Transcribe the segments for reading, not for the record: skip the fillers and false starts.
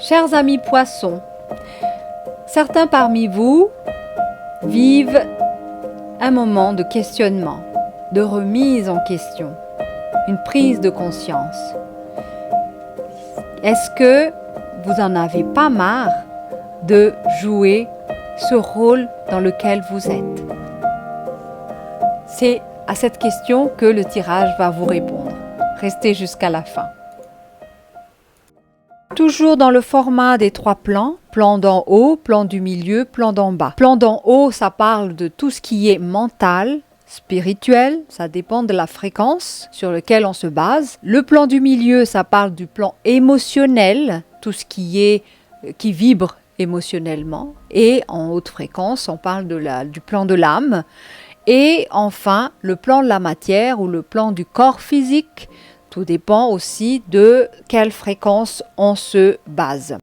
Chers amis poissons, certains parmi vous vivent un moment de questionnement, de remise en question, une prise de conscience. Est-ce que vous en avez pas marre de jouer ce rôle dans lequel vous êtes? C'est à cette question que le tirage va vous répondre. Restez jusqu'à la fin. Toujours dans le format des 3 plans, plan d'en haut, plan du milieu, plan d'en bas. Plan d'en haut, ça parle de tout ce qui est mental, spirituel, ça dépend de la fréquence sur laquelle on se base. Le plan du milieu, ça parle du plan émotionnel, tout ce qui vibre émotionnellement. Et en haute fréquence, on parle du plan de l'âme. Et enfin, le plan de la matière ou le plan du corps physique. Tout dépend aussi de quelle fréquence on se base.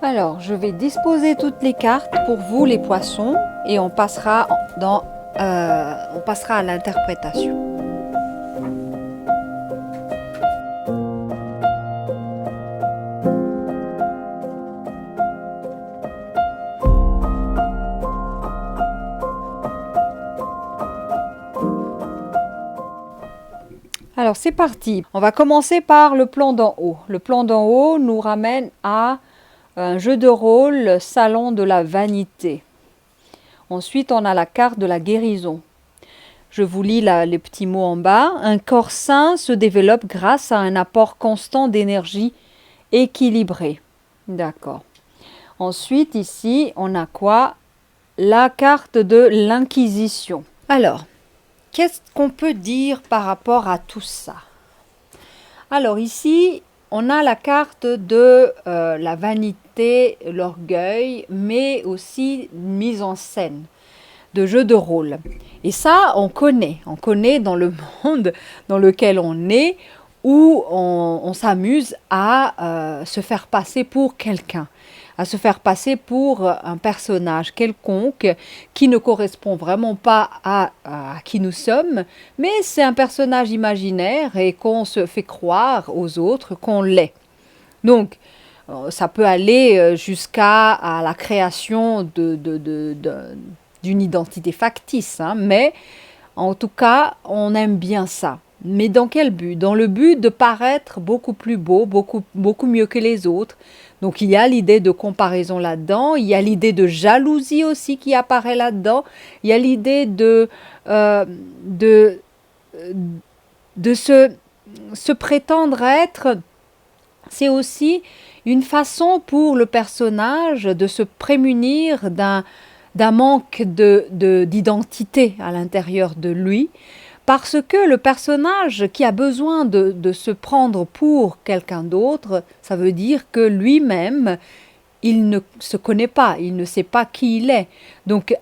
Alors, je vais disposer toutes les cartes pour vous les poissons et on passera à l'interprétation. Alors c'est parti, on va commencer par le plan d'en haut. Le plan d'en haut nous ramène à un jeu de rôle salon de la vanité. Ensuite on a la carte de la guérison. Je vous lis les petits mots en bas. Un corps sain se développe grâce à un apport constant d'énergie équilibrée. D'accord. Ensuite ici on a quoi? La carte de l'inquisition. Alors, qu'est-ce qu'on peut dire par rapport à tout ça? Alors ici, on a la carte de la vanité, l'orgueil, mais aussi une mise en scène de jeu de rôle. Et ça, on connaît dans le monde dans lequel on est, où on s'amuse à se faire passer pour quelqu'un, à se faire passer pour un personnage quelconque qui ne correspond vraiment pas à qui nous sommes, mais c'est un personnage imaginaire et qu'on se fait croire aux autres qu'on l'est. Donc, ça peut aller jusqu'à la création d'une identité factice, hein, mais en tout cas, on aime bien ça. Mais dans quel but? Dans le but de paraître beaucoup plus beau, beaucoup mieux que les autres. Donc il y a l'idée de comparaison là-dedans, il y a l'idée de jalousie aussi qui apparaît là-dedans, il y a l'idée de se prétendre être. C'est aussi une façon pour le personnage de se prémunir d'un manque d'identité à l'intérieur de lui. Parce que le personnage qui a besoin de se prendre pour quelqu'un d'autre, ça veut dire que lui-même, il ne se connaît pas, il ne sait pas qui il est. Donc,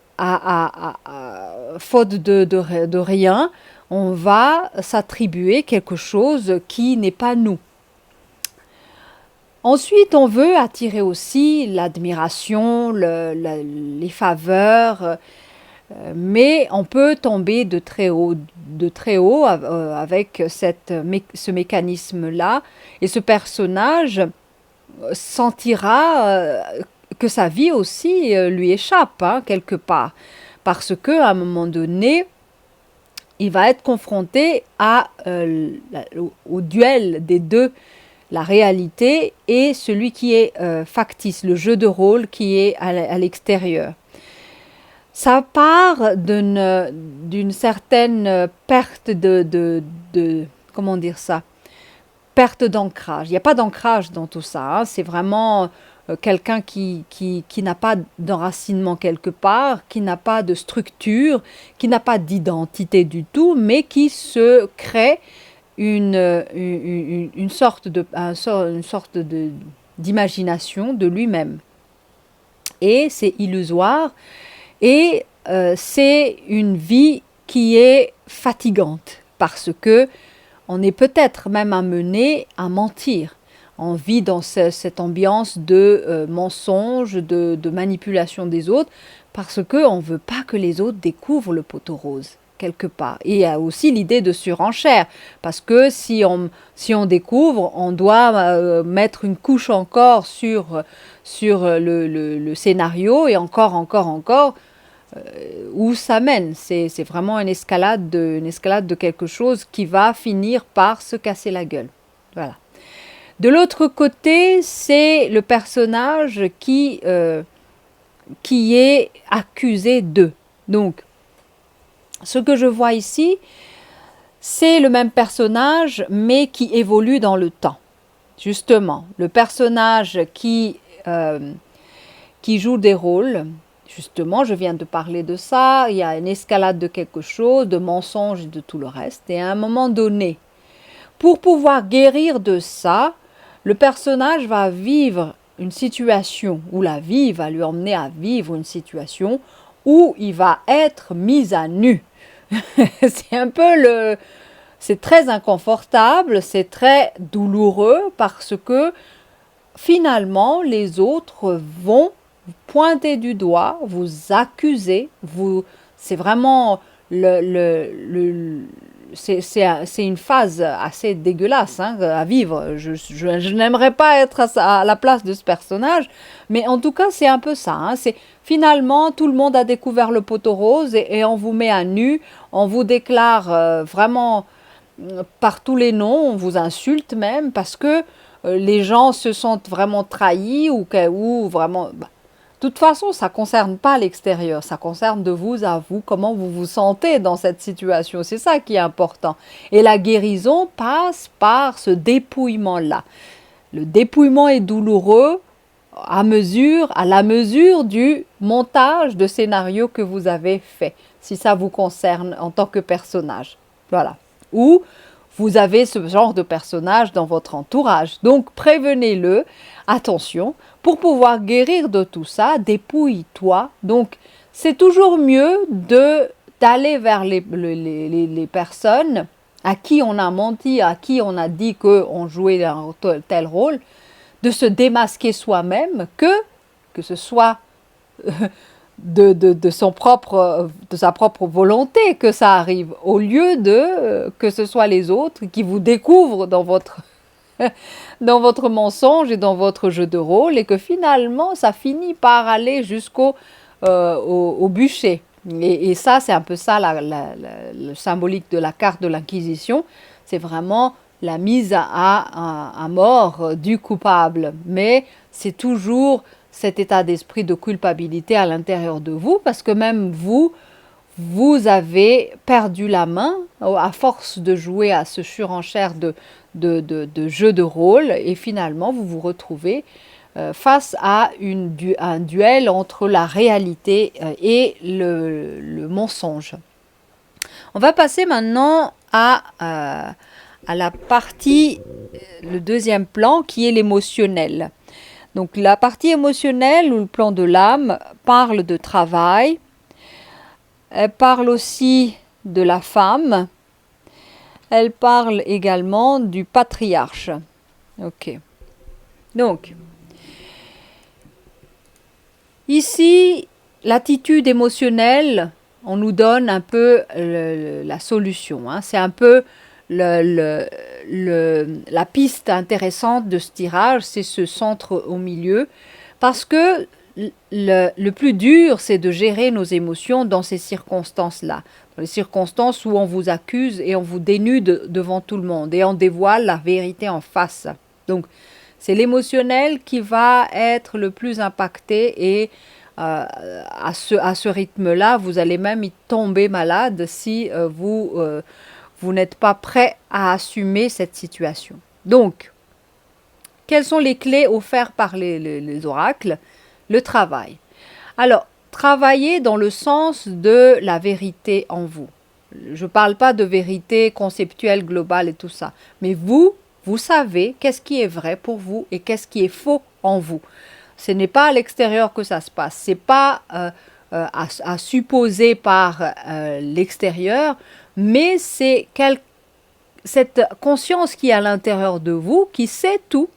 faute de rien, on va s'attribuer quelque chose qui n'est pas nous. Ensuite, on veut attirer aussi l'admiration, les faveurs, mais on peut tomber de très haut avec ce mécanisme-là. Et ce personnage sentira que sa vie aussi lui échappe, hein, quelque part. Parce qu'à un moment donné, il va être confronté au duel des deux, la réalité et celui qui est factice, le jeu de rôle qui est à l'extérieur. Ça part d'une certaine perte comment dire ça, perte d'ancrage. Il n'y a pas d'ancrage dans tout ça, hein. C'est vraiment quelqu'un qui n'a pas d'enracinement quelque part, qui n'a pas de structure, qui n'a pas d'identité du tout, mais qui se crée une sorte d'imagination de lui-même. Et c'est illusoire. Et c'est une vie qui est fatigante parce que on est peut-être même amené à mentir. On vit dans cette ambiance de mensonge, de manipulation des autres parce qu'on ne veut pas que les autres découvrent le poteau rose. quelque part. Et il y a aussi l'idée de surenchère, parce que si on découvre, on doit mettre une couche encore sur le scénario, et encore, où ça mène. C'est vraiment une escalade de quelque chose qui va finir par se casser la gueule. Voilà. De l'autre côté, c'est le personnage qui est accusé de. Donc, ce que je vois ici, c'est le même personnage, mais qui évolue dans le temps. Justement, le personnage qui joue des rôles, justement, je viens de parler de ça, il y a une escalade de quelque chose, de mensonges et de tout le reste, et à un moment donné, pour pouvoir guérir de ça, le personnage va vivre une situation, ou la vie va lui emmener à vivre une situation où il va être mis à nu. C'est très inconfortable, c'est très douloureux parce que finalement les autres vont pointer du doigt, vous accuser, c'est vraiment c'est une phase assez dégueulasse à vivre. Je n'aimerais pas être à la place de ce personnage, mais en tout cas, c'est un peu ça. C'est finalement, tout le monde a découvert le poteau rose et on vous met à nu, on vous déclare vraiment par tous les noms, on vous insulte même parce que les gens se sentent vraiment trahis ou vraiment... De toute façon, ça ne concerne pas l'extérieur, ça concerne de vous à vous, comment vous vous sentez dans cette situation. C'est ça qui est important. Et la guérison passe par ce dépouillement-là. Le dépouillement est douloureux à la mesure du montage de scénario que vous avez fait, si ça vous concerne en tant que personnage. Voilà. Ou vous avez ce genre de personnage dans votre entourage. Donc, prévenez-le. Attention, pour pouvoir guérir de tout ça, dépouille-toi. Donc, c'est toujours mieux d'aller vers les personnes à qui on a menti, à qui on a dit qu'on jouait un tel rôle, de se démasquer soi-même que ce soit de sa propre volonté que ça arrive, au lieu que ce soit les autres qui vous découvrent dans votre mensonge et dans votre jeu de rôle, et que finalement ça finit par aller au bûcher. Et ça, c'est un peu ça le symbolique de la carte de l'Inquisition, c'est vraiment la mise à mort du coupable. Mais c'est toujours cet état d'esprit de culpabilité à l'intérieur de vous, parce que même vous avez perdu la main à force de jouer à ce surenchère de jeu de rôle, et finalement vous vous retrouvez face à un duel entre la réalité et le mensonge. On va passer maintenant à la partie, le deuxième plan, qui est l'émotionnel. Donc la partie émotionnelle, ou le plan de l'âme, parle de travail. Elle parle aussi de la femme. Elle parle également du patriarche. Ok. Donc, ici, l'attitude émotionnelle, on nous donne un peu la solution. C'est un peu la piste intéressante de ce tirage, c'est ce centre au milieu, parce que le plus dur, c'est de gérer nos émotions dans ces circonstances-là, dans les circonstances où on vous accuse et on vous dénude devant tout le monde et on dévoile la vérité en face. Donc, c'est l'émotionnel qui va être le plus impacté, et à ce rythme-là, vous allez même y tomber malade si vous n'êtes pas prêt à assumer cette situation. Donc, quelles sont les clés offertes par les oracles? Le travail. Alors, travailler dans le sens de la vérité en vous. Je ne parle pas de vérité conceptuelle, globale et tout ça. Mais vous savez qu'est-ce qui est vrai pour vous et qu'est-ce qui est faux en vous. Ce n'est pas à l'extérieur que ça se passe. Ce n'est pas à supposer par l'extérieur, mais c'est cette conscience qui est à l'intérieur de vous, qui sait tout,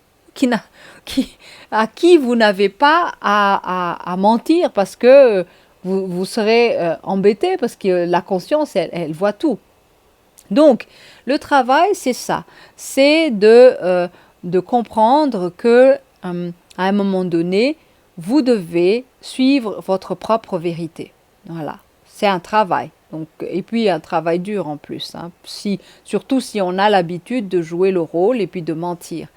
à qui vous n'avez pas à mentir, parce que vous serez embêté parce que la conscience, elle voit tout. Donc, le travail, c'est ça. C'est de comprendre que à un moment donné, vous devez suivre votre propre vérité. Voilà, c'est un travail. Donc, et puis un travail dur en plus, hein, surtout si on a l'habitude de jouer le rôle et puis de mentir.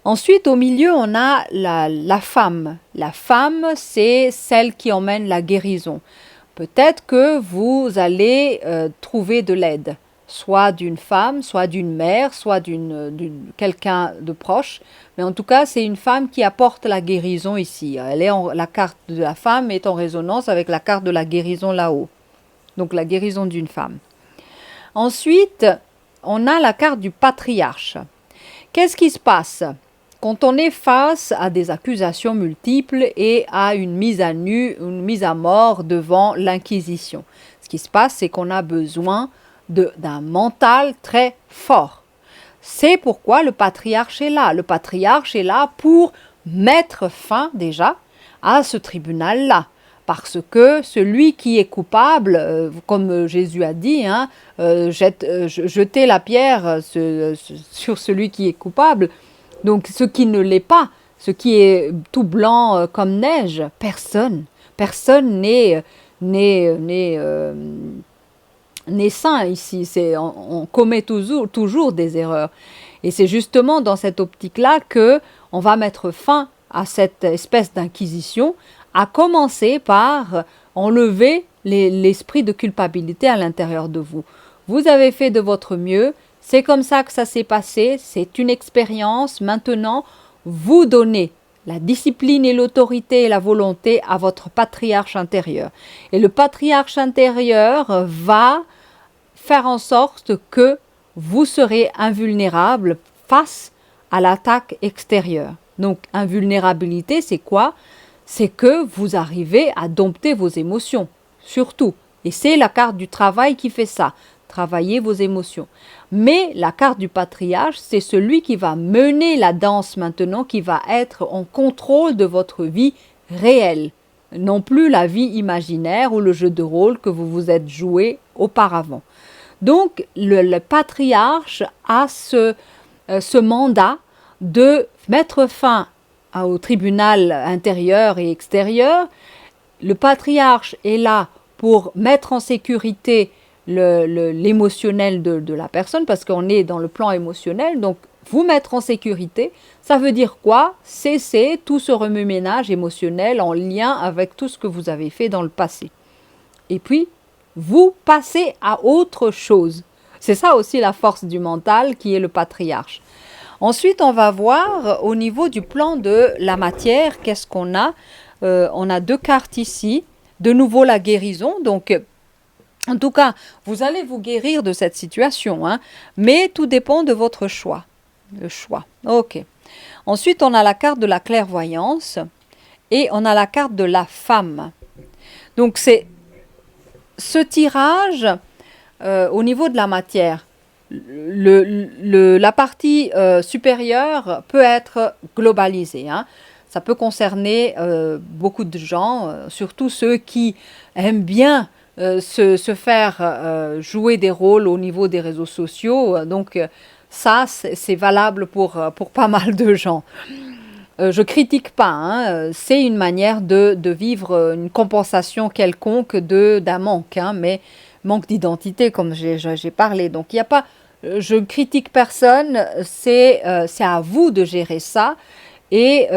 Ensuite, au milieu, on a la femme. La femme, c'est celle qui emmène la guérison. Peut-être que vous allez trouver de l'aide, soit d'une femme, soit d'une mère, soit d'une quelqu'un de proche. Mais en tout cas, c'est une femme qui apporte la guérison ici. La carte de la femme est en résonance avec la carte de la guérison là-haut. Donc la guérison d'une femme. Ensuite, on a la carte du patriarche. Qu'est-ce qui se passe quand on est face à des accusations multiples et à une mise à nu, une mise à mort devant l'Inquisition? Ce qui se passe, c'est qu'on a besoin d'un mental très fort. C'est pourquoi le patriarche est là. Le patriarche est là pour mettre fin déjà à ce tribunal-là. Parce que celui qui est coupable, comme Jésus a dit, hein, jetez la pierre sur celui qui est coupable. Donc ce qui ne l'est pas, ce qui est tout blanc comme neige, personne n'est sain ici. On commet toujours des erreurs. Et c'est justement dans cette optique-là qu'on va mettre fin à cette espèce d'inquisition, à commencer par enlever l'esprit de culpabilité à l'intérieur de vous. Vous avez fait de votre mieux, c'est comme ça que ça s'est passé, c'est une expérience. Maintenant, vous donnez la discipline et l'autorité et la volonté à votre patriarche intérieur. Et le patriarche intérieur va faire en sorte que vous serez invulnérable face à l'attaque extérieure. Donc, invulnérabilité, c'est quoi? C'est que vous arrivez à dompter vos émotions, surtout. Et c'est la carte du travail qui fait ça, travailler vos émotions. Mais la carte du patriarche, c'est celui qui va mener la danse maintenant, qui va être en contrôle de votre vie réelle, non plus la vie imaginaire ou le jeu de rôle que vous vous êtes joué auparavant. Donc, le patriarche a ce mandat de mettre fin au tribunal intérieur et extérieur. Le patriarche est là pour mettre en sécurité l'émotionnel de la personne, parce qu'on est dans le plan émotionnel. Donc, vous mettre en sécurité, ça veut dire quoi? Cesser tout ce remue-ménage émotionnel en lien avec tout ce que vous avez fait dans le passé. Et puis, vous passez à autre chose. C'est ça aussi la force du mental qui est le patriarche. Ensuite, on va voir au niveau du plan de la matière, qu'est-ce qu'on a? On a deux cartes ici. De nouveau, la guérison. Donc, en tout cas, vous allez vous guérir de cette situation, hein, mais tout dépend de votre choix. Le choix. Ok. Ensuite, on a la carte de la clairvoyance et on a la carte de la femme. Donc, c'est ce tirage au niveau de la matière. La partie supérieure peut être globalisée. Hein. Ça peut concerner beaucoup de gens, surtout ceux qui aiment bien se faire jouer des rôles au niveau des réseaux sociaux. Donc ça, c'est valable pour pas mal de gens. Je critique pas, hein. C'est une manière de vivre une compensation quelconque d'un manque, hein, mais manque d'identité, comme j'ai parlé. Donc il n'y a pas, je ne critique personne, c'est à vous de gérer ça. Et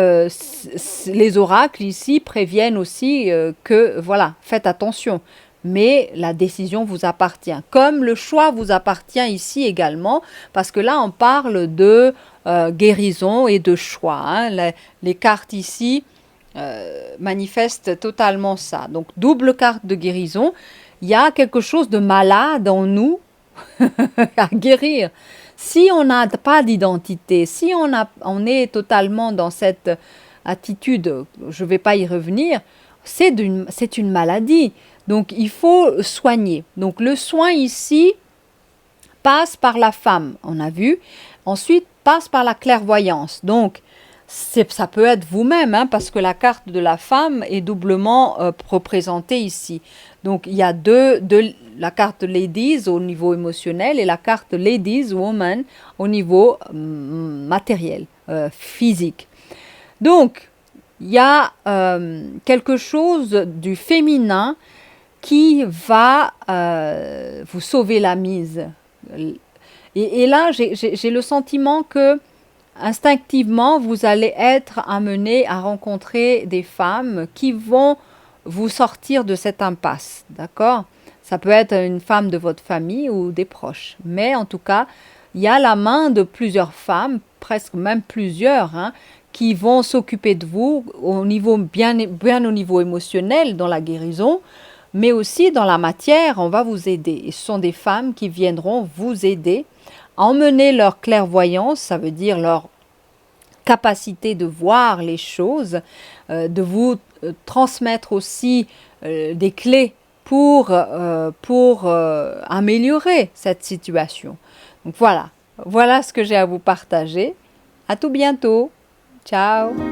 les oracles ici préviennent aussi que, voilà, faites attention. Mais la décision vous appartient. Comme le choix vous appartient ici également, parce que là, on parle de guérison et de choix. Hein. Les cartes ici manifestent totalement ça. Donc, double carte de guérison. Il y a quelque chose de malade en nous à guérir. Si on n'a pas d'identité, si on est totalement dans cette attitude, je ne vais pas y revenir, c'est une maladie. Donc, il faut soigner. Donc, le soin ici passe par la femme, on a vu. Ensuite, passe par la clairvoyance. Donc, Ça peut être vous-même, hein, parce que la carte de la femme est doublement représentée ici. Donc, il y a la carte Ladies au niveau émotionnel et la carte Ladies Woman au niveau matériel, physique. Donc, il y a quelque chose du féminin qui va vous sauver la mise. Et là, j'ai le sentiment que instinctivement, vous allez être amené à rencontrer des femmes qui vont vous sortir de cette impasse, d'accord? Ça peut être une femme de votre famille ou des proches. Mais en tout cas, il y a la main de plusieurs femmes, presque même plusieurs, hein, qui vont s'occuper de vous au niveau bien au niveau émotionnel, dans la guérison, mais aussi dans la matière, on va vous aider. Et ce sont des femmes qui viendront vous aider à emmener leur clairvoyance, ça veut dire leur capacité de voir les choses, de vous transmettre aussi des clés pour améliorer cette situation. Donc voilà ce que j'ai à vous partager. À tout bientôt. Ciao.